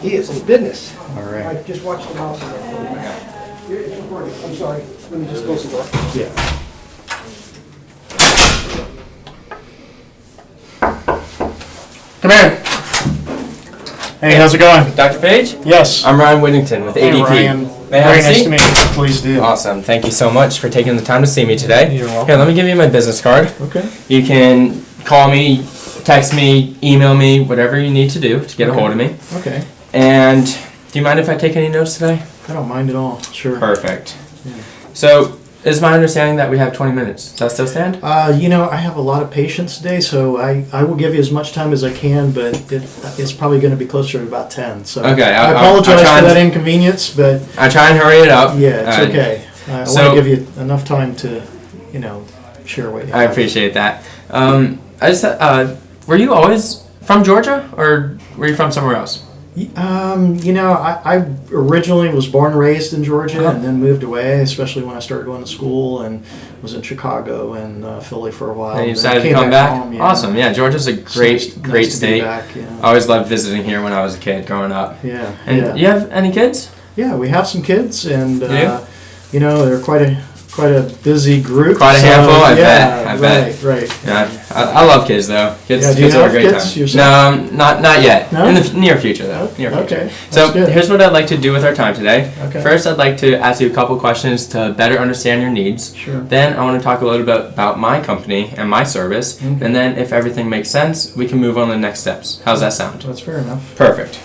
He is in business. All right. I just watched the mouse. It's recording. I'm sorry. Let me just close the door. Yeah. Come here. Hey, how's it going? Dr. Page? Yes. I'm Ryan Whittington with Hey, ADP. Ryan. May I have Very a nice seat? to meet you. Please do. Awesome. Thank you so much for taking the time to see me today. You're welcome. Here, let me give you my business card. Okay. You can call me, text me, email me, whatever you need to do to get a hold of me. Okay. And do you mind if I take any notes today? I don't mind at all. Sure. Perfect. Yeah. So, is my understanding that we have 20 minutes? Does that still stand? I have a lot of patients today, so I will give you as much time as I can, but it's probably going to be closer to about 10. So Okay, I I'll apologize try for and- that inconvenience, but I try and hurry it up. yeah, it's okay. I want so- to give you enough time to, share what you I have. appreciate that. Were you always from Georgia, or were you from somewhere else? I originally was born and raised in Georgia Uh-huh. and then moved away, especially when I started going to school and was in Chicago and Philly for a while. And you Then decided to came come back? home, yeah. Awesome. Yeah, Georgia's a great, Nice great to be state. back, yeah. I always loved visiting here when I was a kid growing up. Yeah, And yeah. you have any kids? Yeah, we have some kids, and Yeah. they're quite a busy group. Quite a so, handful, I yeah, bet. I bet. Right. Yeah, I love kids though. Kids, Yeah, do you kids are a have great kids time. yourself? No, not yet. No? In the near future though. Near future. Okay, So that's good. here's what I'd like to do with our time today. Okay. First, I'd like to ask you a couple questions to better understand your needs. Sure. Then I want to talk a little bit about my company and my service. Okay. And then if everything makes sense, we can move on to the next steps. How's that sound? That's fair enough. Perfect.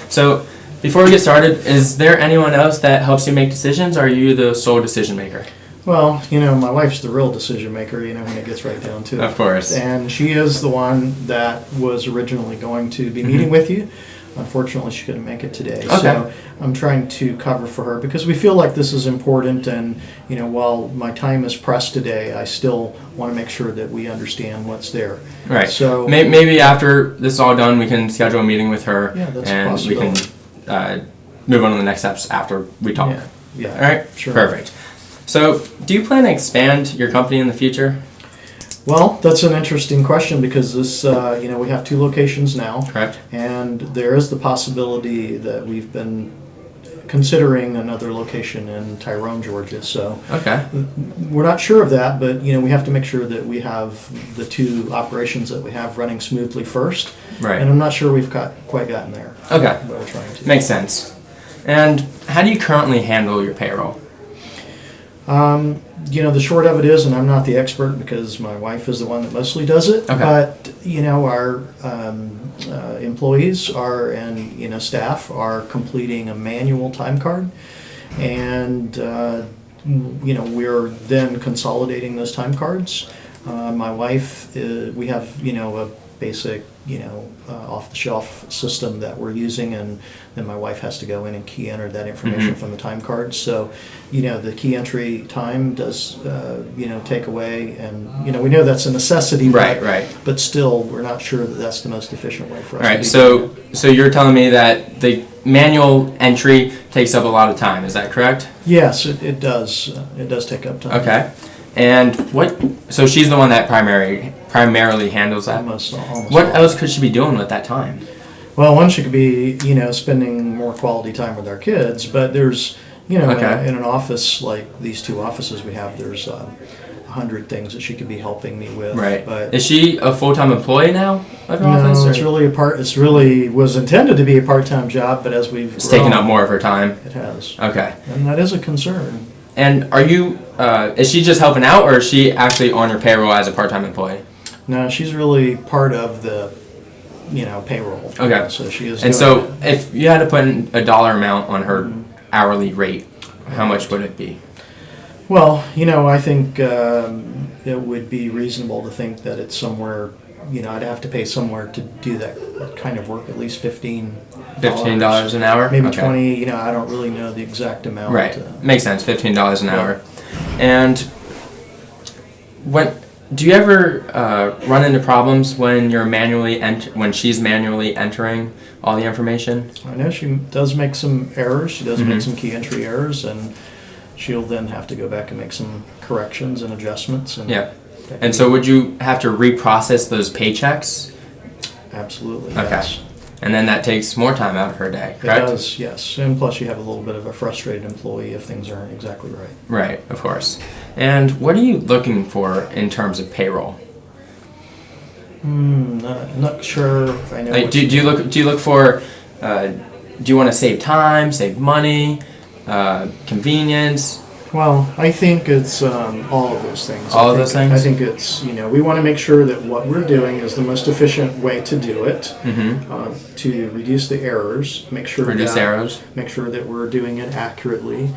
So, before we get started, is there anyone else that helps you make decisions, or are you the sole decision maker? Well, my wife's the real decision maker, when it gets right down to it. Of course. And she is the one that was originally going to be meeting with you. Unfortunately, she couldn't make it today. Okay. So I'm trying to cover for her because we feel like this is important. And, while my time is pressed today, I still want to make sure that we understand what's there. Right. So Maybe after this is all done, we can schedule a meeting with her, Yeah, that's a and we can possibility. move on to the next steps after we talk. Yeah. All right. Sure. Perfect. So, do you plan to expand your company in the future? Well, that's an interesting question because this, we have 2 locations now. Correct. And there is the possibility that we've been considering another location in Tyrone, Georgia. So Okay. we're not sure of that, but we have to make sure that we have the 2 operations that we have running smoothly first. Right. And I'm not sure we've quite gotten there. Okay. But we're trying to. Makes sense. And how do you currently handle your payroll? The short of it is, and I'm not the expert because my wife is the one that mostly does it. Okay. But our employees and staff are completing a manual time card, and we're then consolidating those time cards. My wife, we have a basic off-the-shelf system that we're using, and then my wife has to go in and key enter that information from the time cards. So, the key entry time does, take away, and, we know that's a necessity. Right, right. But still, we're not sure that that's the most efficient way for us All to right. be doing it. So you're telling me that the manual entry takes up a lot of time. Is that correct? Yes, it does. It does take up time. Okay. And so she's the one that primarily handles that? Almost What all. else could she be doing with that time? Well, one, she could be, spending more quality time with our kids, but there's, Okay. in an office like these 2 offices we have, there's 100 things that she could be helping me with. Right. But Is she a full-time employee now of your no, office? it's really was intended to be a part-time job, but as we've It's taking grown, up more of her time. It has. Okay. And that is a concern. And are you, is she just helping out, or is she actually on your payroll as a part-time employee? No, she's really part of the, payroll. Okay. So she is. And doing so it. if you had to put in a dollar amount on her hourly rate, how much would it be? Well, I think it would be reasonable to think that it's somewhere, I'd have to pay somewhere to do that kind of work, at least $15. $15 an hour? Maybe Okay. 20, I don't really know the exact amount. Right. Makes sense. $15 an hour. And do you ever run into problems when you're when she's manually entering all the information? I know she does make some errors. She does make Mhm. some key entry errors, and she'll then have to go back and make some corrections and adjustments. And Yeah. And so would you have to reprocess those paychecks? Absolutely. Okay. Yes. And then that takes more time out of her day, It correct? does, yes. And plus you have a little bit of a frustrated employee if things aren't exactly right. Right, of course. And what are you looking for in terms of payroll? Not sure if I know. Like, what do you look for? Do you want to save time, save money, convenience? Well, I think it's all of those things. All of those things? I think it's, we want to make sure that what we're doing is the most efficient way to do it, to reduce the errors, make sure that we're doing it accurately,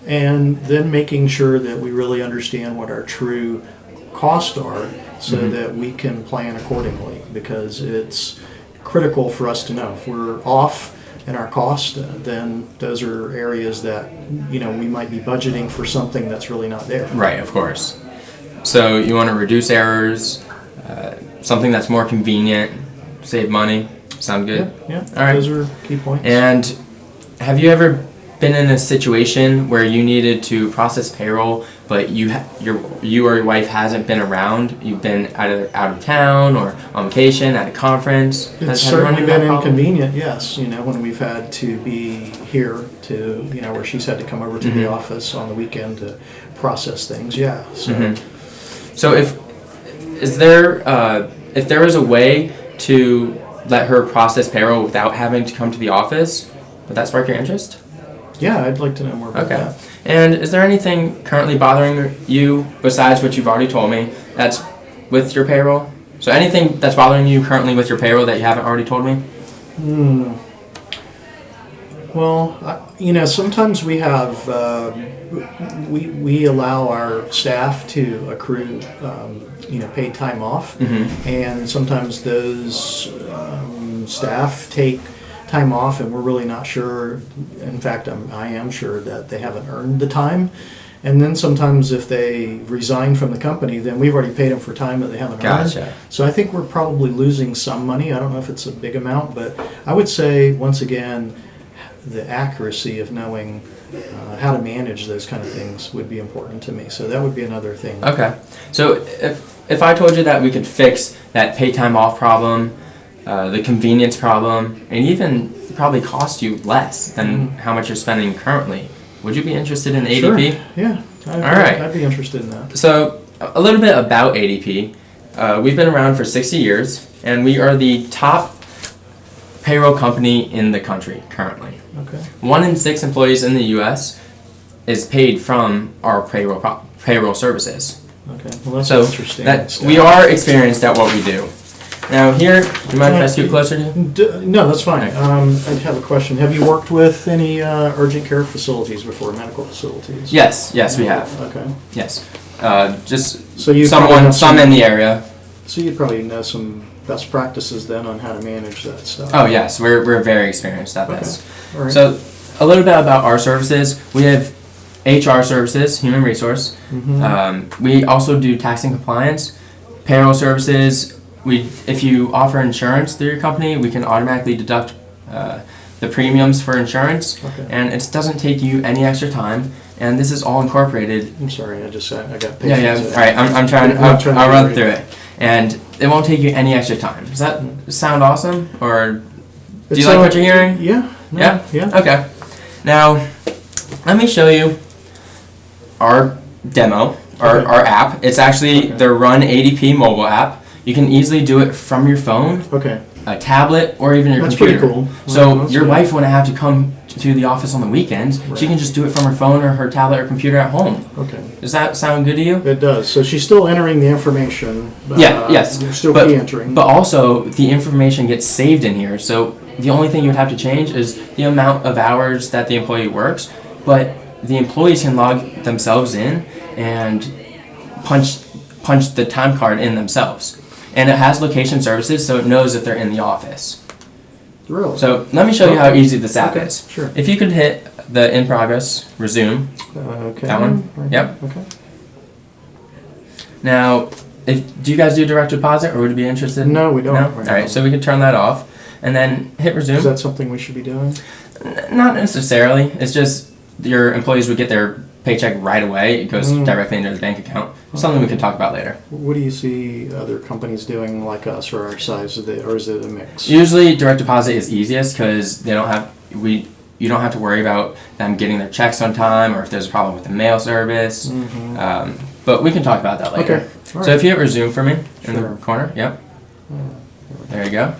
and then making sure that we really understand what our true costs are so that we can plan accordingly, because it's critical for us to know if we're off in our cost, then those are areas that we might be budgeting for something that's really not there. Right, of course. So you want to reduce errors, something that's more convenient, save money. Sound good? Yeah. All right. Those are key points. And have you ever been in a situation where you needed to process payroll, but you or your wife hasn't been around? You've been either out of town or on vacation, at a conference. It's certainly been inconvenient, yes. When we've had to be here to, where she's had to come over to the office on the weekend to process things, yeah. So, so if there was a way to let her process payroll without having to come to the office, would that spark your interest? Yeah, I'd like to know more about that. And is there anything currently bothering you besides what you've already told me that's with your payroll? So anything that's bothering you currently with your payroll that you haven't already told me? Well, sometimes we have, we allow our staff to accrue, paid time off. And sometimes those staff take time off and we're really not sure. In fact, I am sure that they haven't earned the time. And then sometimes if they resign from the company, then we've already paid them for time that they haven't earned. So I think we're probably losing some money. I don't know if it's a big amount, but I would say, once again, the accuracy of knowing how to manage those kind of things would be important to me. So that would be another thing. Okay. So if I told you that we could fix that pay time off problem, the convenience problem, and even probably cost you less than how much you're spending currently, would you be interested in ADP? Sure. Yeah. I'd be interested in that. So a little bit about ADP. We've been around for 60 years, and we are the top payroll company in the country currently. Okay. 1 in 6 employees in the U.S. is paid from our payroll services. Okay. Well, that's So interesting. we are experienced at what we do. Now here, do you mind if I scoot closer to you? No, that's fine. I have a question. Have you worked with any urgent care facilities before, medical facilities? Yes, we have. Okay. Yes. Just So you probably have some in the area. So you probably know some best practices then on how to manage that stuff. Oh yes, we're very experienced at this. All right. So a little bit about our services. We have HR services, human resource. We also do tax and compliance, payroll services. If you offer insurance through your company, we can automatically deduct the premiums for insurance, and it doesn't take you any extra time. And this is all incorporated. I'm sorry, I got patience. Yeah. All right, I'm trying. I'll run through it, and it won't take you any extra time. Does that sound awesome? Or do you like what you're hearing? Yeah. Yeah. Yeah. Okay. Now, let me show you our demo, our app. It's actually the Run ADP mobile app. You can easily do it from your phone, a tablet, or even your computer. That's pretty cool. So your wife wouldn't have to come to the office on the weekends. Right. She can just do it from her phone or her tablet or computer at home. Okay. Does that sound good to you? It does. So she's still entering the information. Yes. Still key entering. But also, the information gets saved in here. So the only thing you would have to change is the amount of hours that the employee works. But the employees can log themselves in and punch the time card in themselves. And it has location services, so it knows if they're in the office. Really? So let me show you how easy this app is. Sure. If you could hit the in progress, resume. Okay. That one? Right. Yep. Okay. Now, do you guys do direct deposit, or would you be interested? No, we don't. No? Right All right, so we can turn that off. And then hit resume. Is that something we should be doing? Not necessarily. It's just your employees would get their paycheck right away. It goes directly into the bank account. Something we can talk about later. What do you see other companies doing like us or our size, or is it a mix? Usually direct deposit is easiest because you don't have to worry about them getting their checks on time or if there's a problem with the mail service. But we can talk about that later. Okay. All So right. if you hit resume for me in Sure. the corner, yep. There you go.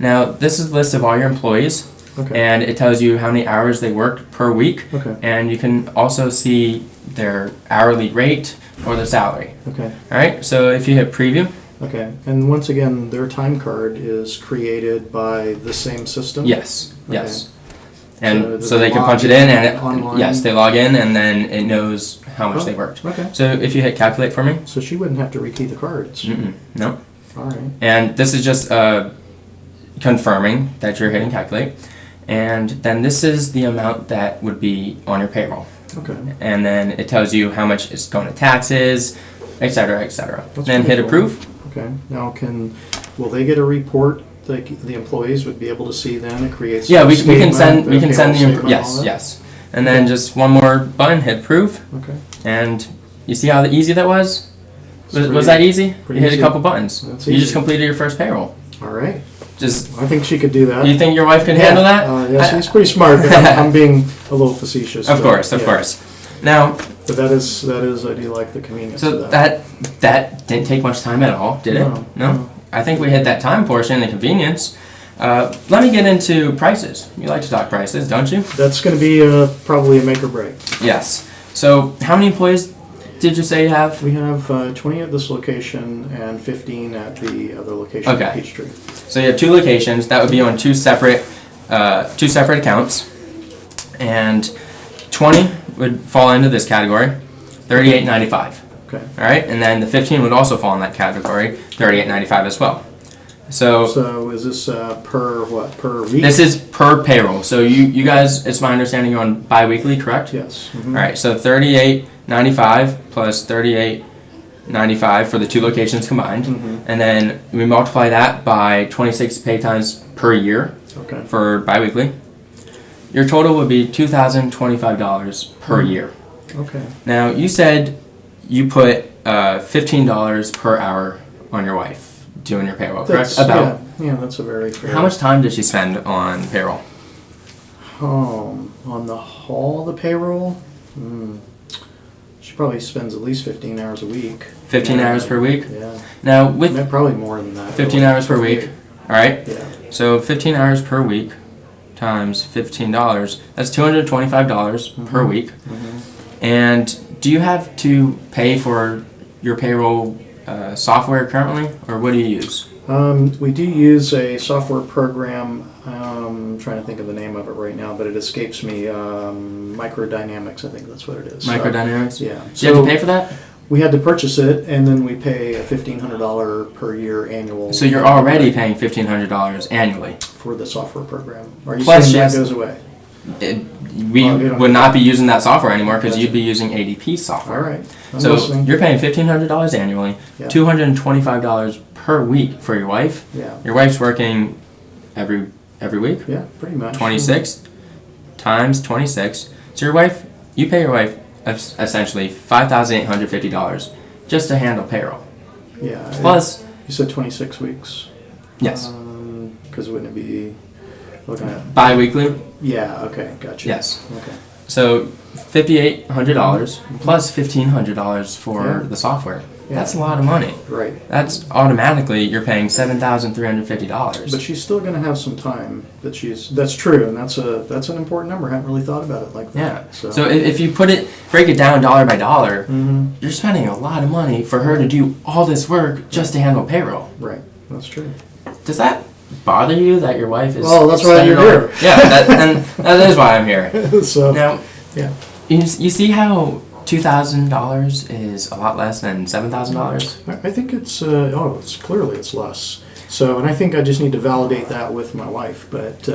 Now this is a list of all your employees. Okay. And it tells you how many hours they worked per week. Okay. And you can also see their hourly rate or their salary. Okay. All right. So if you hit preview, Okay. And once again, their time card is created by the same system? yes, Okay. yes. So And do so they they can log punch it in, and online? yes, they log in, and then it knows how much Oh, they worked. Okay. So if you hit calculate for me, So she wouldn't have to rekey the cards? no. All right. And this is just confirming that you're hitting calculate. And then this is the amount that would be on your payroll. Okay. And then it tells you how much is going to taxes, et cetera, et cetera. That's Then pretty hit cool. approve. Okay. Now will they get a report? The employees would be able to see then? It creates Yeah, a we can statement, send the payroll the statement, all yes, that? yes. And then just one more button, hit approve. Okay. And you see how easy that was? It's Was pretty- that easy? pretty You hit easy. a couple buttons. That's You just easy. completed your first payroll. All right. Just I think she could do that. you think your wife can handle that? Yeah, she's pretty smart, but I'm being a little facetious. Of but, course, of yeah. course. Now, But that is, I do like the convenience so of that. that didn't take much time at all, did it? No, No. no. I think we hit that time portion, the convenience. Let me get into prices. You like to talk prices, don't you? That's going to be probably a make or break. Yes. So, how many employees did you say you have? We have 20 at this location and 15 at the other location, Okay. Peachtree. So you have two locations. That would be on two separate accounts, and 20 would fall into this category, $38.95. Okay. All right, and then the 15 would also fall in that category, $38.95 as well. So So is this per week? this is per payroll. So you guys, it's my understanding you're on biweekly, correct? Yes. Mhm. All right. So $38.95 plus $38.95 for the two locations combined, and then we multiply that by 26 pay times per year Okay. for biweekly. Your total would be $2,025 per year. Okay. Now you said you put $15 per hour on your wife doing your payroll, correct? That's, yeah, that's a very fair. How much time does she spend on payroll? On the payroll? She probably spends at least 15 hours a week. 15 Yeah. hours per week? Yeah. Now with Probably more than that. 15 hours per week, all right? Yeah. So 15 hours per week times $15, that's $225 per week. And do you have to pay for your payroll software currently, or what do you use? We do use a software program. I'm trying to think of the name of it right now, but it escapes me. Microdynamics, I think that's what it is. Microdynamics? Yeah. Do you have to pay for that? We had to purchase it, and then we pay a $1,500 per year annual. So you're already paying $1,500 annually. for the software program. Are you Plus saying that yes. goes away? We Oh, you don't- would not be using that software anymore because Gotcha. you'd be using ADP All software. right. I'm So listening. you're paying $1,500 annually, Yeah. $225 per week for your wife. Yeah. Your wife's working every week, Yeah, pretty much. 26 times 26. So you pay your wife essentially $5,850 just to handle payroll. Yeah. Plus, You said 26 weeks. yes, Because wouldn't it be looking at? bi-weekly, Yeah. Okay. Gotcha. yes. Okay. So $5,800 plus $1,500 for Yeah. the software. Yeah. That's a lot of money. Right. That's automatically you're paying $7,350. But she's still going to have some time that's true, and that's an important number. I haven't really thought about it like Yeah. that. So if you break it down dollar by dollar, Mhm. you're spending a lot of money for her to do all this work just to handle payroll. Right. That's true. Does that bother you that your wife is? Well, that's why spending you're all- here. Yeah, and that is why I'm here. So Now, yeah. you see how $2,000 is a lot less than $7,000? I think it's it's less. So, and I think I just need to validate that with my wife. But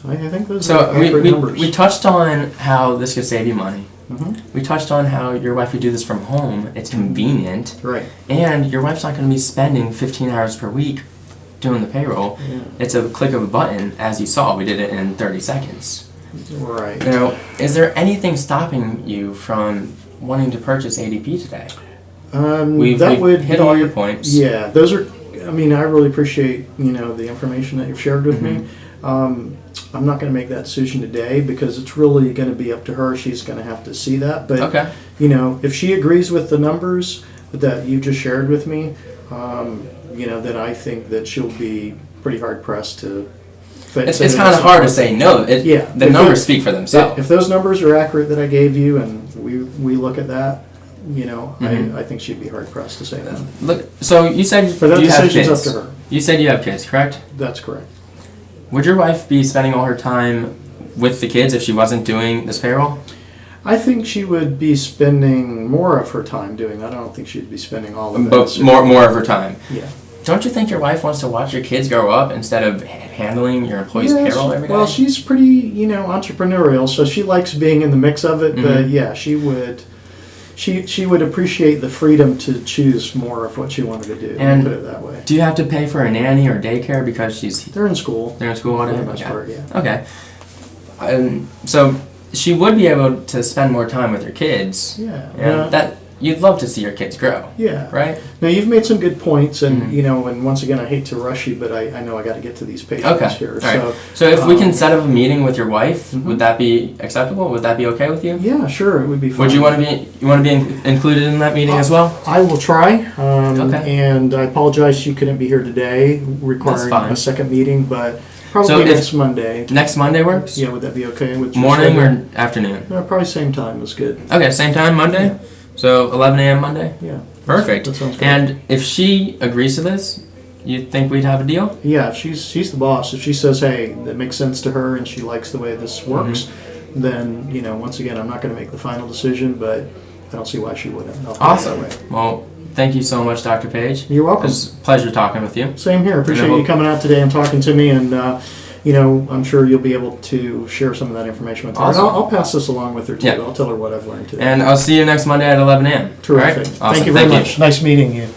I think those So are accurate numbers. we touched on how this could save you money. Mhm. We touched on how your wife could do this from home. It's convenient. Right. And your wife's not going to be spending 15 hours per week doing the payroll. Yeah. It's a click of a button. As you saw, we did it in 30 seconds. Right. Now, is there anything stopping you from wanting to purchase ADP today? We've hit all your points. Yeah, those are. I mean, I really appreciate the information that you've shared with me. I'm not going to make that decision today because it's really going to be up to her. She's going to have to see that. But Okay. if she agrees with the numbers that you just shared with me, then I think that she'll be pretty hard pressed to. It's kind of hard to say no. The numbers speak for themselves. If those numbers are accurate that I gave you, and we look at that, I think she'd be hard pressed to say no. Look, so you said But that you have decision's kids. up to her. You said you have kids, correct? That's correct. Would your wife be spending all her time with the kids if she wasn't doing this payroll? I think she would be spending more of her time doing that. I don't think she'd be spending all of it. But more of her time. Yeah. Don't you think your wife wants to watch your kids grow up instead of handling your employees' payroll every day? Well, she's pretty, entrepreneurial, so she likes being in the mix of it. But yeah, she would. She would appreciate the freedom to choose more of what she wanted to do. And put it that way. Do you have to pay for a nanny or daycare because They're in school. They're in school. For the Okay. most part, yeah. Okay. So she would be able to spend more time with her kids. Yeah. And that you'd love to see your kids grow. Yeah. Right. Now you've made some good points, and and once again, I hate to rush you, but I know I got to get to these patients here. All right. So if we can set up a meeting with your wife, would that be acceptable? Would that be okay with you? Yeah, sure, it would be fine. Would you want to be included in that meeting as well? I will try. Okay. And I apologize she couldn't be here today, requiring fine. a second meeting, but probably So if- next Monday. Next Monday works? Yeah, would that be okay with your Morning schedule? or afternoon? No, probably same time is good. Okay, same time Monday? Yeah. So 11 a.m. Monday? Yeah. Perfect. That sounds good. And if she agrees to this, you think we'd have a deal? Yeah, if she's the boss. If she says, hey, that makes sense to her and she likes the way this works, then, once again, I'm not going to make the final decision, but I don't see why she wouldn't. I'll put it Awesome. that way. Well, thank you so much, Dr. Page. You're welcome. It was a pleasure talking with you. Same here. Appreciate we'll- you coming out today and talking to me, and I'm sure you'll be able to share some of that information with her. Awesome. And I'll pass this along with her too. Yeah. I'll tell her what I've learned today. And I'll see you next Monday at 11 a.m. Terrific. All right? Awesome. Thank you very much. Nice meeting you.